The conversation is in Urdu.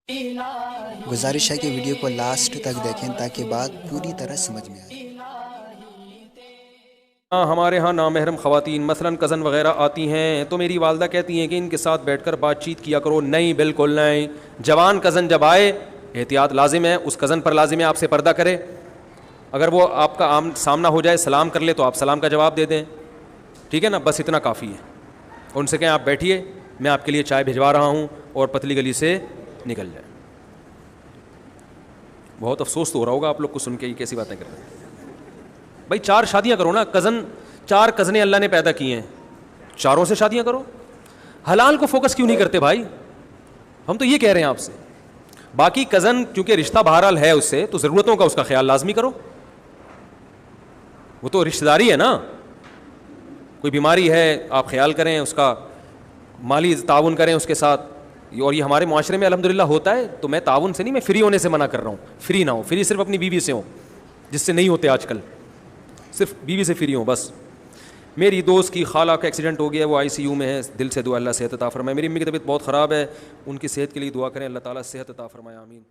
گزارش ہے کہ ویڈیو کو لاسٹ تک دیکھیں تاکہ بات پوری طرح سمجھ میں آئے۔ ہمارے ہاں نامحرم خواتین مثلاً کزن وغیرہ آتی ہیں تو میری والدہ کہتی ہیں کہ ان کے ساتھ بیٹھ کر بات چیت کیا کرو۔ نہیں، بالکل نہیں۔ جوان کزن جب آئے احتیاط لازم ہے، اس کزن پر لازم ہے آپ سے پردہ کرے۔ اگر وہ آپ کا سامنا ہو جائے سلام کر لے تو آپ سلام کا جواب دے دیں، ٹھیک ہے نا، بس اتنا کافی ہے۔ ان سے کہیں آپ بیٹھیے، میں آپ کے لیے چائے بھجوا رہا ہوں، اور پتلی گلی سے نکل جائے۔ بہت افسوس تو ہو رہا ہوگا آپ لوگ کو سن کے، یہ کیسی باتیں کر رہے ہیں بھائی؟ 4 شادیاں کرو نا، 4 کزنیں اللہ نے پیدا کی ہیں، 4 سے شادیاں کرو۔ حلال کو فوکس کیوں نہیں کرتے بھائی؟ ہم تو یہ کہہ رہے ہیں آپ سے۔ باقی کزن کیونکہ رشتہ بہرحال ہے اس سے، تو ضرورتوں کا اس کا خیال لازمی کرو، وہ تو رشتہ داری ہے نا۔ کوئی بیماری ہے آپ خیال کریں اس کا، مالی تعاون کریں اس کے ساتھ، اور یہ ہمارے معاشرے میں الحمدللہ ہوتا ہے۔ تو میں تعاون سے نہیں، میں فری ہونے سے منع کر رہا ہوں۔ فری نہ ہو، فری صرف اپنی بیوی سے ہو، جس سے نہیں ہوتے آج کل، صرف بیوی سے فری ہوں بس۔ میری دوست کی خالہ کا ایکسیڈنٹ ہو گیا، وہ ICU میں ہے، دل سے دعا اللہ صحت عطا فرمائے۔ میری امی کی طبیعت بہت خراب ہے، ان کی صحت کے لیے دعا کریں، اللہ تعالیٰ صحت عطا فرمائے، آمین۔